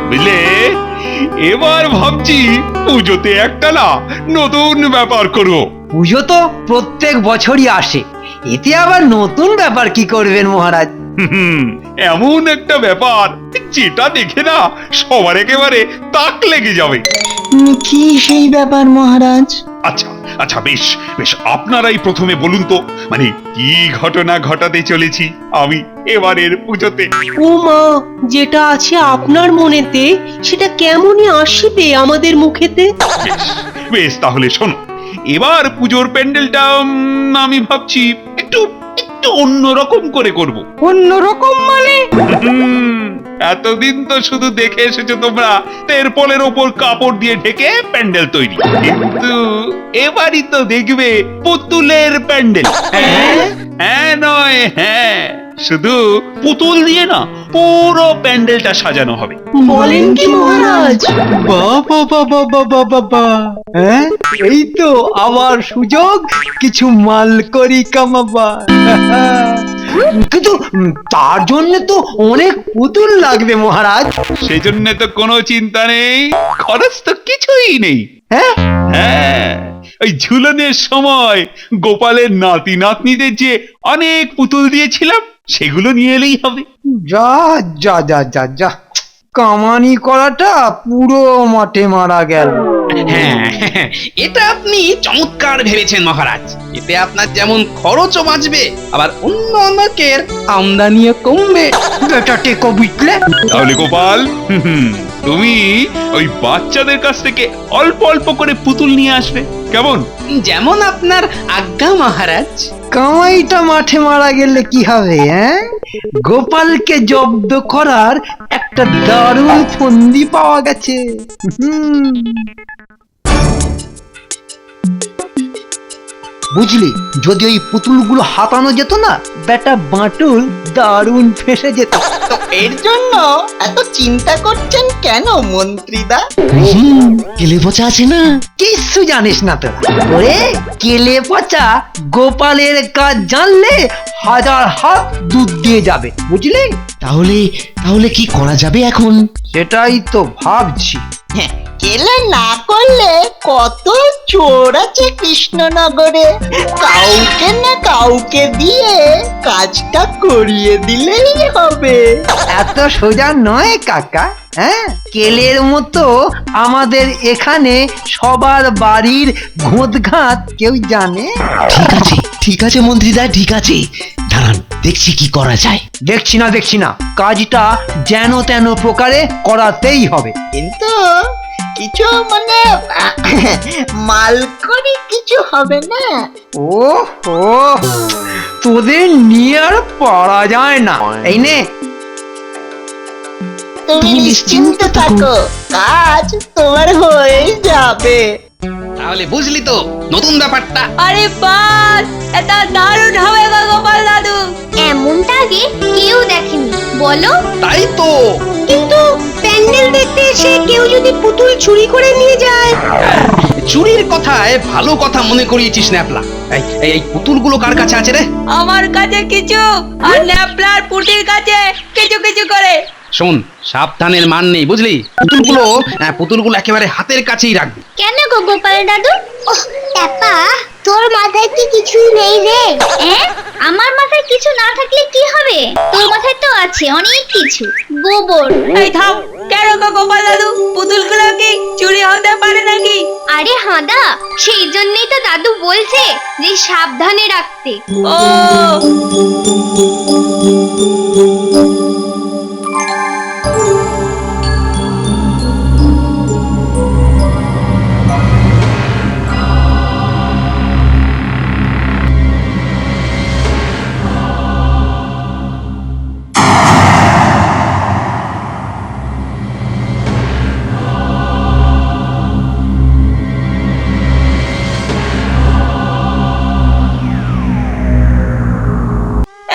বুঝলে, এবার ভাবছি পুজোতে একটা না নতুন ব্যাপার করবো। পুজো তো প্রত্যেক বছরই আসে, এতে আবার নতুন ব্যাপার কি করবেন মহারাজ? এমন একটা ব্যাপার যেটা দেখে না সবার একেবারে তাক লেগে যাবে। কি সেই ব্যাপার মহারাজ? আচ্ছা আচ্ছা, বেশ বেশ, আপনারাই প্রথমে বলুন তো, মানে কি ঘটনা ঘটাতে চলেছি আমি এবারের পুজোতে। ও মা, যেটা আছে আপনার মনেতে সেটা কেমনই আসিবে আমাদের মুখেতে। বেশ বেশ, তাহলে শোনো, এবার পুজোর প্যান্ডেলটা আমি ভাবছি একটু একটু অন্যরকম করে করব। অন্যরকম মানে? এতদিন তো শুধু দেখে এসেছো তোমরা তেরপলের ওপর কাপড় দিয়ে ঢেকে প্যান্ডেল তৈরি, কিন্তু এবারই তো দেখবে পুতুলের প্যান্ডেল। হ্যাঁ নয় হ্যাঁ, শুধু পুতুল দিয়ে না পুরো প্যান্ডেলটা সাজানো হবে। বলেন কি মহারাজ? বাবা বাবা বাবা বাবা, হ্যাঁ এই তো আবার সুযোগ কিছু মাল করি কামাবা। কিন্তু তার জন্য তো অনেক পুতুল লাগবে মহারাজ। সেই জন্য তো কোনো চিন্তা নেই, খরচ তো কিছুই নেই। হ্যাঁ হ্যাঁ, ওই ঝুলনের সময় গোপালের নাতি নাতনিদের যে অনেক পুতুল দিয়েছিলাম সেগুলো নিয়ে এলেই হবে। যা যা যা যা যা, কামানি করাটা পুরো মাঠে মারা গেল। হ্যাঁ, এটা আপনি চমৎকার ভেবেছেন মহারাজ। এতে আপনার যেমন খরচও বাঁচবে, আবার অন্য অনেকের আমদানিও কমবে। এটা টেকো বুঝলে? তাহলে গোপাল, তুমি ওই বাচ্চাদের কাছ থেকে অল্প অল্প করে পুতুল নিয়ে আসবে, কেমন? যেমন আপনার আজ্ঞা মহারাজ। কামাইটা মাঠে মারা গেলে কি হবে? হ্যাঁ, গোপালকে জব্দ করার একটা দারুণ ফন্দি পাওয়া গেছে। বুঝলি, যদি ওই পুতুলগুলো হাতানো যেত না, বেটা বাঁটুল দারুণ ফেসে যেত। তো এর জন্য এত চিন্তা করছেন কেন মন্ত্রীদা? কেলে পচা আছে না, কিচ্ছু জানিস না তোরা। ওরে কেলে পচা গোপালের কাজ জানলে হাজার হাত দুধ দিয়ে যাবে, বুঝলি? তাহলে তাহলে কি করা যাবে এখন? সেটাই তো ভাবছি। হ্যাঁ, কেলে না করলে কত চোর আছে কৃষ্ণনগরে, কাউকে না কাউকে দিয়ে কাজটা করিয়ে দিলেই হবে। এত সোজা নয় কাকা। হ্যাঁ, কেলের মতো আমাদের এখানে সবার বাড়ির ঘোঁতঘাত কেউ জানে? ঠিক আছে মন্ত্রীদা, ঠিক আছে, দাঁড়ান দেখছি কি করা যায়। দেখছি না, কাজটা যেন তেন প্রকারে করাতেই হবে। কিন্তু কিছু মানে মাল করি কিছু হবে না। ও তোদের নিয়ে আর পারা যায় না। এই নে, তুমি নিশ্চিন্ত থাকো, কাজ তোমার হয়ে যাবে। তাহলে বুঝলি তো নতুন ব্যাপারটা? আরে বাস, এটা দারুণ হবে গো গোপাল দাদু। এমনটা আগে কেউ দেখেনি, বলো? তাই তো। কিন্তু প্যান্ডেল দেখতে এসে কেউ যদি পুতুল চুরি করে নিয়ে যায়? চুরির কথায় ভালো কথা মনে করিয়েছিস ন্যাপলা। এই পুতুলগুলো কার কাছে আছে রে? আমার কাছে কিছু, আর ন্যাপলার পুটির কাছে কিছু কিছু করে। শোন, সাবধানের মান নেই, বুঝলি? পুতুলগুলো একেবারে হাতের কাছেই রাখবি। কেন গো গোপাল দাদু? ওহ টাপা, তোর মাথায় কি কিছুই নেই রে? আমার মাথায় কিছু না থাকলে কি হবে? তোর মাথায় তো আছে অনেক কিছু, গোবর। এই থাম, কেন গো গোপাল দাদু? পুতুলগুলো কি চুরি হতে পারে নাকি? আরে হাঁদা, সেই জন্যই তো দাদু বলছে যে সাবধানে রাখতে। ও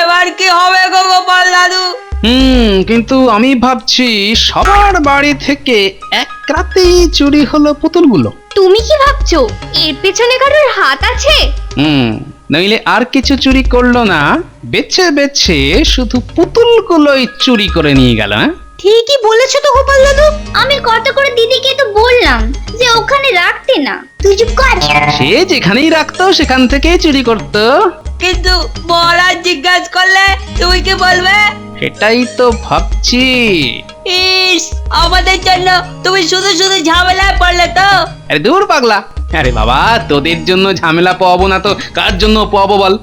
এবার কি হবে গো গোপাল দাদু? কিন্তু আমি ভাবছি সবার বাড়ি থেকে এক রাতেই চুরি হলো পুতুলগুলো। তুমি কি ভাবছো এর পেছনে কারোর হাত আছে? নইলে আর কিছু চুরি করলো না, বেছে বেছে শুধু পুতুলগুলোই চুরি করে নিয়ে গেল। ঠিকই বলেছো তো গোপাল দাদু। আমি কত করে দিদিকে তো বললাম যে ওখানে রাখতে না। তুই চুপ কর। সে যেখানেই রাখতো সেখান থেকেই চুরি করতো। কিন্তু মহারাজ জিজ্ঞাসা করলে তুমি কি বলবে? সেটাই তো ভাবছি। ইস, আমাদের জন্য তুমি শুধু শুধু ঝামেলায় পড়লে তো। আরে দূর পাগলা, আরে বাবা তোদের জন্য ঝামেলা পাবো না তো কার জন্য পাবো বল?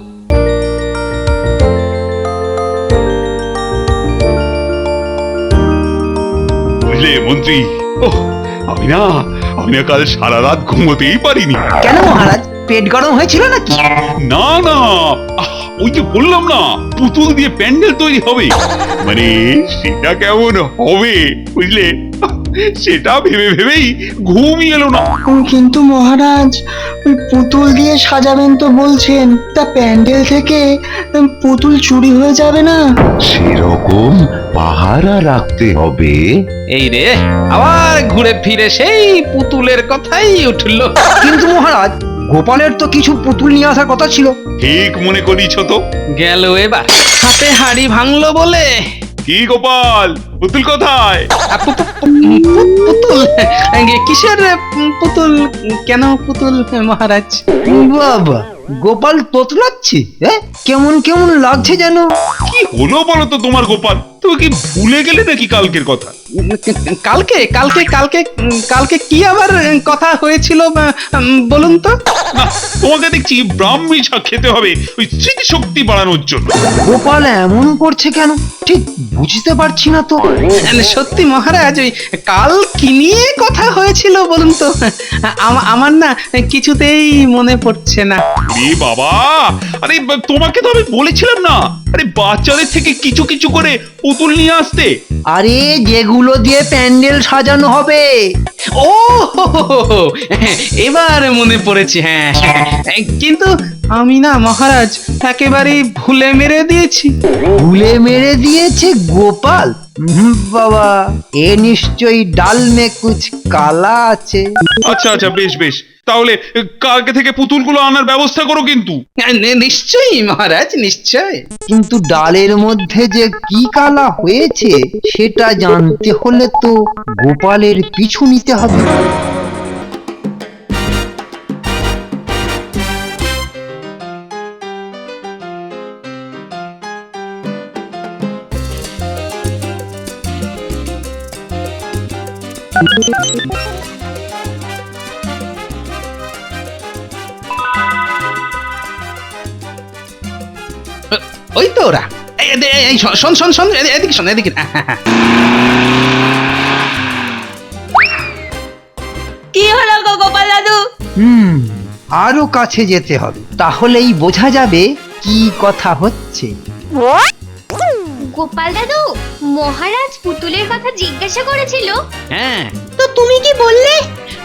বুঝলে মন্ত্রী, ওহ, আমি না কাল সারা রাত ঘুমোতেই পারিনি। কেন মহারাজ, পেট গরম হয়েছিল নাকি? না না, ওই যে বললাম না পুতুল দিয়ে প্যান্ডেল তৈরি হবে, মানে সেটা কেমন হবে বুঝলে, সেটা ভেবে ভেবেই ঘুমই এলো না। কিন্তু মহারাজ, ওই পুতুল দিয়ে সাজাবেন তো বলছেন, তা প্যান্ডেল থেকে পুতুল চুরি হয়ে যাবে না? সেরকম পাহারা রাখতে হবে। এই রে, আবার ঘুরে ফিরে সেই পুতুলের কথাই উঠলো। কিন্তু মহারাজ, গোপালের তো কিছু পুতুল নিয়ে আসার কথা ছিল। ঠিক মনে করিছ তো। গেল এবার, হাতে হাড়ি ভাঙলো বলে। কি গোপাল, পুতুল কোথায়? পুতুল? কিসের পুতুল? কেন পুতুল মহারাজ? বাবা, গোপাল তোতলাচ্ছে, কেমন কেমন লাগছে যেন। কি হলো বলো তো তোমার গোপাল, তুমি কি ভুলে গেলে নাকি কালকের কথা? কালকে কালকে কালকে কালকে কি আবার কথা হয়েছিল বলুন তো? না, তোমাকে দেখছি ব্রাহ্মী শাক খেতে হবে ওই স্মৃতিশক্তি বাড়ানোর জন্য। গোপাল এমন করছে কেন ঠিক বুঝতে পারছি না তো। সত্যি মহারাজ, ওই কাল কি নিয়ে কথা হয়েছিল বলুন তো? আমার না কিছুতেই মনে পড়ছে না। আরে বাবা, আরে তোমাকে তো আমি বলেছিলাম না, আরে বাচ্চাদের থেকে কিছু কিছু করে পুতুল নিয়ে আসতে। আরে যেগুলো দিয়ে প্যান্ডেল সাজানো হবে। ও এবার মনে পড়েছে, হ্যাঁ। কিন্তু আমি না মহারাজ একেবারেই ভুলে মেরে দিয়েছি। ভুলে মেরে দিয়েছে গোপাল? বাবা, এ নিশ্চয়ই ডাল মে কুছ কালা আছে। আচ্ছা আচ্ছা, বেশ বেশ, তাহলে কালকে থেকে পুতুলগুলো আনার ব্যবস্থা করো কিন্তু। নিশ্চয়ই মহারাজ, নিশ্চয়। কিন্তু ডালের মধ্যে যে কি কালা হয়েছে সেটা জানতে হলে তো গোপালের পিছু নিতে হবে। ওই তো ওরা। শোন শোন শোন, এদিকে শোন, এদিকে। কি হলো গো গোপাল দাদু? আরো কাছে যেতে হবে, তাহলেই বোঝা যাবে কি কথা হচ্ছে। গোপাল দাদু, মহারাজ পুতুলের কথা জিজ্ঞাসা করেছিল। হ্যাঁ, তো তুমি কি বললে?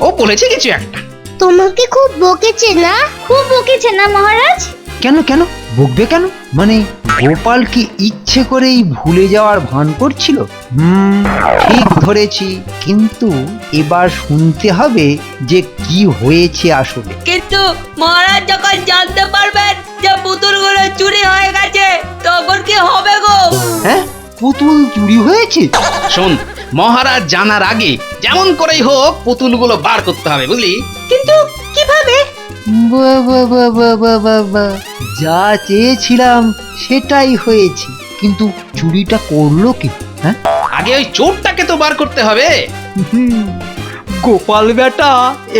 ও বলেছে কিছু একটা। তোমাকে খুব বকেছে না? খুব বকেছে না মহারাজ? কেন কেন বকবে কেন? মানে গোপাল কি ইচ্ছে করেই ভুলে যাওয়ার ভান করছিল? ঠিক ধরেছি, কিন্তু এবার শুনতে হবে যে কি হয়েছে আসলে। কিন্তু মহারাজ যখন জানতে পারবেন যে পুতুলগুলো চুরি হয়ে গেছে, তখন কি হবে গো? হ্যাঁ, পুতুল চুরি হয়েছে? শোন, মহারাজ জানার আগে যেমন করেই হোক পুতুলগুলো বার করতে হবে, বুঝলি? কিন্তু কিভাবে? বাহ, যা চেয়েছিলাম সেটাই হয়েছে, কিন্তু চুরিটা করলো কি? হ্যাঁ, আগে ওই চোরটাকে তো বার করতে হবে। গোপাল বেটা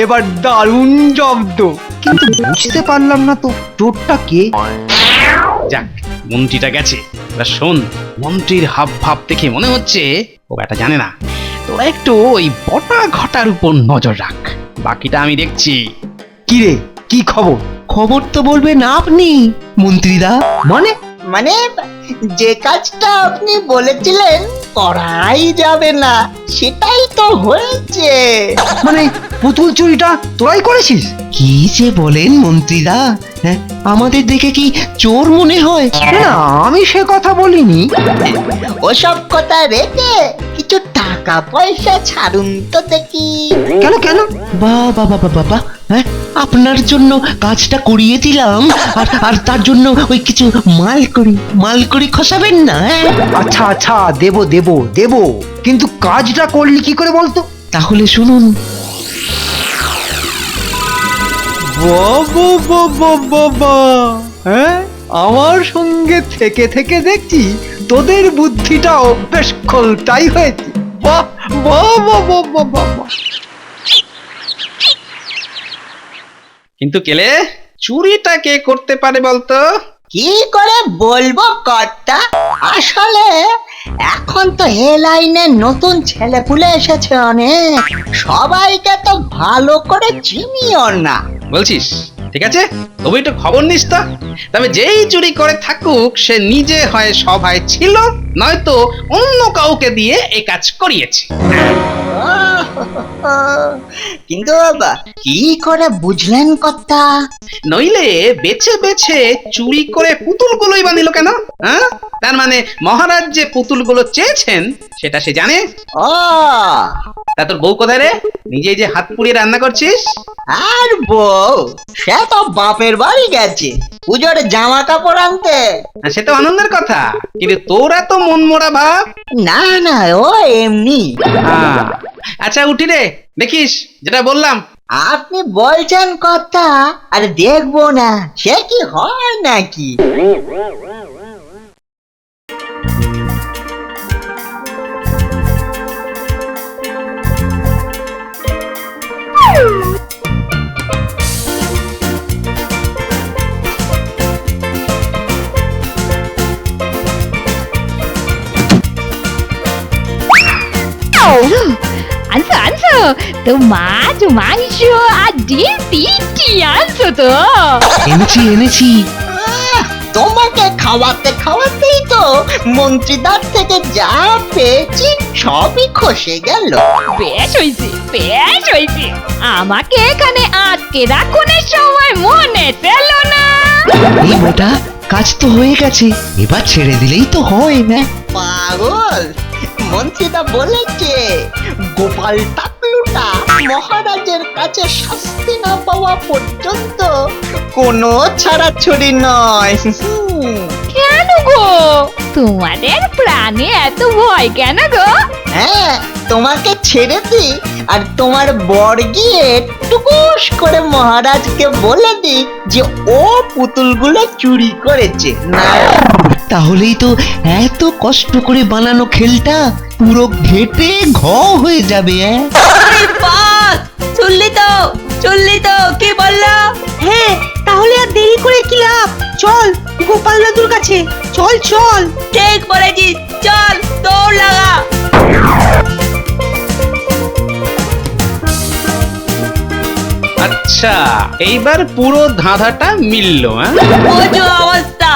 এবার দারুণ জব্দ, কিন্তু বুঝতে পারলাম না তো চোরটা কে। যাক, মন্ত্রীটা গেছে। এবার শোন, মন্ত্রীর হাব ভাব দেখে মনে হচ্ছে ও ব্যাটা জানে না। তোরা একটু ওই বটা ঘটার উপর নজর রাখ, বাকিটা আমি দেখছি। কি রে, কি খবর? খবর তো বলবেন আপনি মন্ত্রীদা। মানে যে কাজটা আপনি বলেছিলেন করাই যাবে না, সেটাই তো হয়েছে। মানে পুতুল চুরিটা তোরাই করেছিস? কি যে বলেন মন্ত্রীদা, হ্যাঁ, আমাদের দেখে কি চোর মনে হয়? না, আমি সে কথা বলিনি। ওসব কথা রেখে কিছু টাকা পয়সা ছাড়ুন তো দেখি। কেন কেন? বাহ বাহ বাহ বাহ বাহ, হ্যাঁ, আপনার জন্য কাজটা করিয়ে দিলাম, আর আর তার জন্য ওই কিছু মাল করি খসাবেন না, হ্যাঁ? আচ্ছা আচ্ছা, দেবো দেবো দেবো, কিন্তু কাজটা করলি কি করে বলতো? তাহলে শুনুন। বাবা বাবা বাবা, হ্যাঁ, আমার সঙ্গে থেকে থেকে দেখছি তোদের বুদ্ধিটাও বেশ খোলটাই হয়েছে। বাহ বাহ বাহ বাহ বাহ বাহ বাহ। কিন্তু কেলে চুরিটা কে করতে পারে বলতো? কি করে বলবো কর্তা, আসলে এখন তো এ লাইনে নতুন ছেলেপুলে এসেছে অনেক, সবাইকে তো ভালো করে চিনিও না। বলছিস? ঠিক আছে, তবে একটু খবর নিস তো। তবে যেই চুরি করে থাকুক সে নিজে হয় সভায় ছিল, নয়তো অন্য কাউকে দিয়ে এই কাজ করিয়েছে। কিন্তু কি করে বুঝলেন কর্তা? নইলে বেছে বেছে চুরি করে পুতুলগুলোই বানিল কেন? হ্যাঁ, তার মানে মহারাজ যে পুতুলগুলো চেয়েছেন সেটা সে জানে। ও, তা তোর বউ কোথায় রে? নিজে যে হাত পুড়িয়ে রান্না করছিস। আর বউ সে তো বাপের বাড়ি গেছে পুজোর জামা কাপড় আনতে। সে তো আনন্দের কথা, কিন্তু তোরা তো মন মোড়া ভাব। না না, ও এমনি। আচ্ছা উঠি রে, দেখিস যেটা বললাম। আপনি বলছেন কথা আর দেখবো না, সে কি হয় নাকি? আনছো আনছো তো, মাছ মাংস আর ডিম তিনটি আনছো তো। এনেছি। তোমাকে খাওয়াতে খাওয়াতেই তো মন্ত্রীদার থেকে যা পেয়েছি সবই খসে গেল। বেশ হয়েছে, আমাকে এখানে আটকে রাখুনের সময় মনে পেল না। এই মোটা, কাজ তো হয়ে গেছে, এবার ছেড়ে দিলেই তো হয় না? পাগল, মন্ত্রীদা বলেছে গোপাল টাকলুটা মহারাজের কাছে শাস্তি না পাওয়া পর্যন্ত কোনো ছাড়াছড়ি নয়। কেন গো, তোমাদের প্রাণে এত ভয় কেন গো? হ্যাঁ, তোমাকে ছেড়ে দি আর তোমার বর গিয়ে টুকুস করে মহারাজকে বলে দি যে ও পুতুলগুলো চুরি করেছে না। তাহলেই তো এত কষ্ট করে বানানো খেলটা পুরো ঘেটে ঘ হয়ে যাবে। বাস, শুনলি তো কি বললো? হ্যাঁ, তাহলে আর দেরি করে কি লাভ? চল গোপাল দাদুর কাছে, চল চল। ঠিক বলেছিস, চল দৌড় লাগা। আচ্ছা, এইবার পুরো ধাঁধাটা মিললো। হ্যাঁ, বোঝো অবস্থা।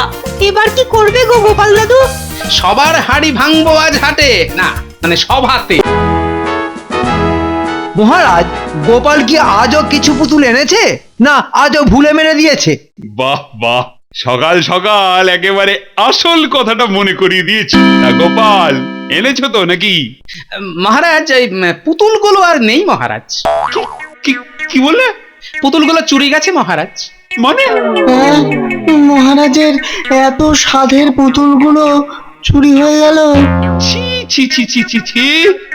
এবার কি করবে গো গোপাল দাদু? সবার হাড়ি ভাঙবো আজ হাটে, না মানে সব হাতে। মহারাজ, গোপাল কি আজও কিছু পুতুল এনেছে, না আজও ভুলে মেরে দিয়েছে? বাহ বাহ, সকাল সকাল একেবারে আসল কথাটা মনে করিয়ে দিয়েছি। তা গোপাল এনেছো তো নাকি? মহারাজ, এই পুতুলগুলো আর নেই মহারাজ। কি বললে? পুতুলগুলো চুরি গেছে মহারাজ। মানে? মহারাজের এত সাধের পুতুলগুলো চুরি হয়ে গেল। ছি ছি ছি ছি ছি ছি,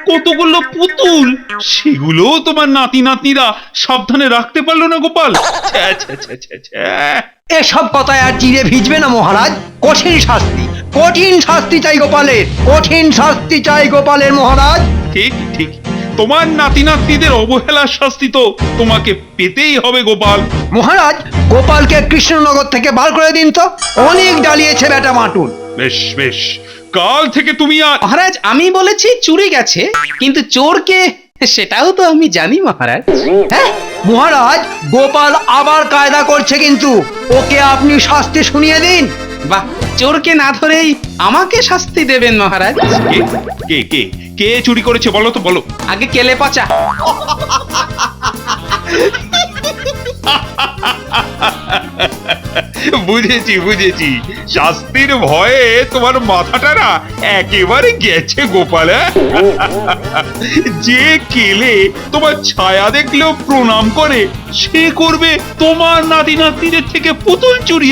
কতগুলো পুতুল, সেগুলো তোমার নাতি নাতনিরা সাবধানে রাখতে পারলো না গোপাল। ছ্যা, ছ্যা, ছ্যা, ছ্যা, ছ্যা। এসব কথায় আর চিড়ে ভিজবে না মহারাজ, কঠিন শাস্তি চাই গোপালের, কঠিন শাস্তি চাই গোপালের মহারাজ। ঠিক ঠিক, তোমার নাতি নাতনিদের অবহেলার শাস্তি তো তোমাকে পেতেই হবে গোপাল। মহারাজ, গোপালকে কৃষ্ণনগর থেকে বার করে দিন তো, অনেক জ্বালিয়েছে বেটা মাটুল। বেশ বেশ, কাল থেকে তুমি আর মহারাজ, আমি বলেছি চুরি গেছে, কিন্তু চোরকে সেটাও তো আমি জানি মহারাজ। হ্যাঁ মহারাজ, গোপাল আবার কায়দা করছে, কিন্তু ওকে আপনি শাস্তি শুনিয়ে দিন। বাহ, চোরকে না ধরেই আমাকে শাস্তি দেবেন মহারাজ? কে কে কে কে চুরি করেছে বলো তো, বলো। আগে কেলে পচা। বুঝেছি বুঝেছি, শাস্তির ভয়ে তোমার মাথাটা না একেবারে গেছে গোপাল। যে কেলে তোমার ছায়া দেখলেও প্রণাম করে, সে করবে তোমার নাতি নাতনিদের থেকে পুতুল চুরি?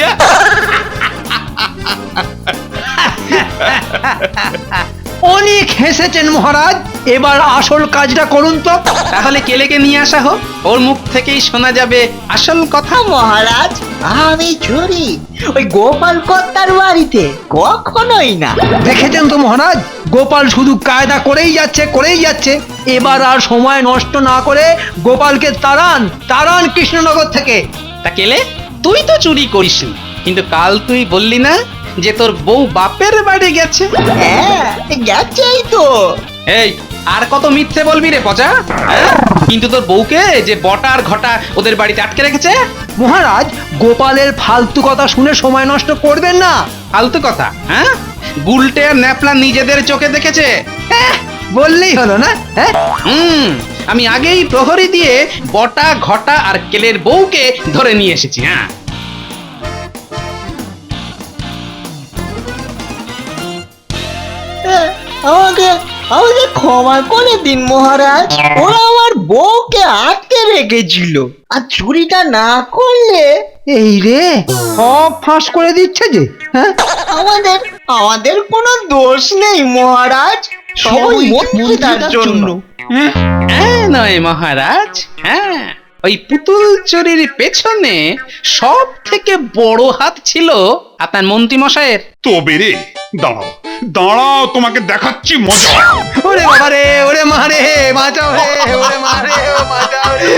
অনেক হেসেছেন মহারাজ, এবার আসল কাজটা করুন তো। তাহলে কেলেকে নিয়ে আসা হোক, ওর মুখ থেকেই শোনা যাবে আসল কথা। মহারাজ, আমি চুরি ওই গোপাল কর্তার বাড়িতে কখনোই না। দেখেছেন তো মহারাজ, গোপাল শুধু কায়দা করেই যাচ্ছে। এবার আর সময় নষ্ট না করে গোপালকে তাড়ান কৃষ্ণনগর থেকে। তা কেলে, তুই তো চুরি করিসনি, কিন্তু কাল তুই বললি না যে তোর বউ বাপের বাড়ি গেছে? হ্যাঁ, গেছেই তো। এই, আর কত মিথ্যে বলবি রে পচা? হ্যাঁ? কিন্তু তোর বউকে যে বটা আর ঘটা ওদের বাড়িতে আটকে রেখেছে। মহারাজ, গোপালের ফালতু কথা শুনে সময় নষ্ট করবেন না। ফালতু কথা? হ্যাঁ, গুলটে আর ন্যাপলা নিজেদের চোখে দেখেছে। বললেই হলো না? হ্যাঁ, আমি আগেই প্রহরী দিয়ে বটা ঘটা আর কেলের বউকে ধরে নিয়ে এসেছি। হ্যাঁ, আমাকে আমাকে ক্ষমা করে দিন মহারাজ, ওরা আমার বউকে আটকে রেখেছিল, আর চুরিটা না করলে এই রে, সব ফাঁস করে দিচ্ছে যে। হ্যাঁ, আমাদের কোনো দোষ নেই মহারাজ, সবই মন্ত্রীদার জন্য। হ্যাঁ নয় মহারাজ, হ্যাঁ, ওই পুতুল চুরির পেছনে সব থেকে বড় হাত ছিল আপনার মন্ত্রী মশাইয়ের। তবে রে, দাঁড়াও, তোমাকে দেখাচ্ছি মজা। ওরে বাবা রে, ওরে মা রে, বাঁচাও রে, ওরে মা রে, বাঁচাও রে।